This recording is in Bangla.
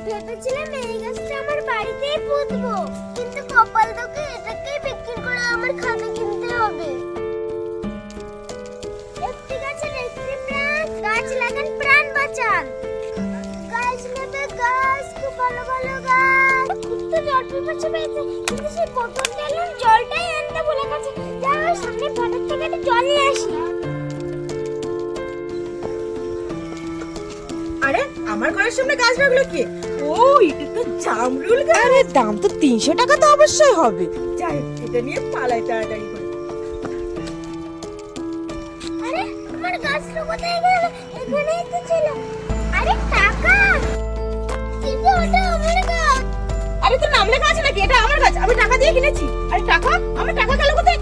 ভেবেছিলাম এই গাছটা আমার বাড়িতেই পুঁতবো, কিন্তু কপাল দুঃখে এটাকেই বিক্রি করে আমার খাতা কিনতে হবে। একটি গাছের একটি প্রাণ, গাছ লাগান প্রাণ বাঁচান। গাছ নেবে গাছ, খুব ভালো ভালো গাছ। খুব তো জল পিপাসা পেয়েছে, কিন্তু সেই বোতল তেলের জলটাই আনতে ভুলে গেছে। যাই সামনে ভাটার থেকে একটা জল নিয়ে আসি। আরে আমার ঘরের সামনে গাছ লাগলো কি? ও, এটা তো জামরুল গাছ। আরে দাম তো 300 টাকা তো অবশ্যই হবে। যাই এটা নিয়ে পালাই তাড়াতাড়ি করে। আরে আমার গাছটা কোথায় গেল? এখানেই তো ছিল। আরে টাকা, কিন্তু ওটা আমার গাছ। আরে তোর নাম লেখা আছে নাকি? এটা আমার গাছ, আমি টাকা দিয়ে কিনেছি। আরে টাকা? আমার টাকা গেল কোথায়?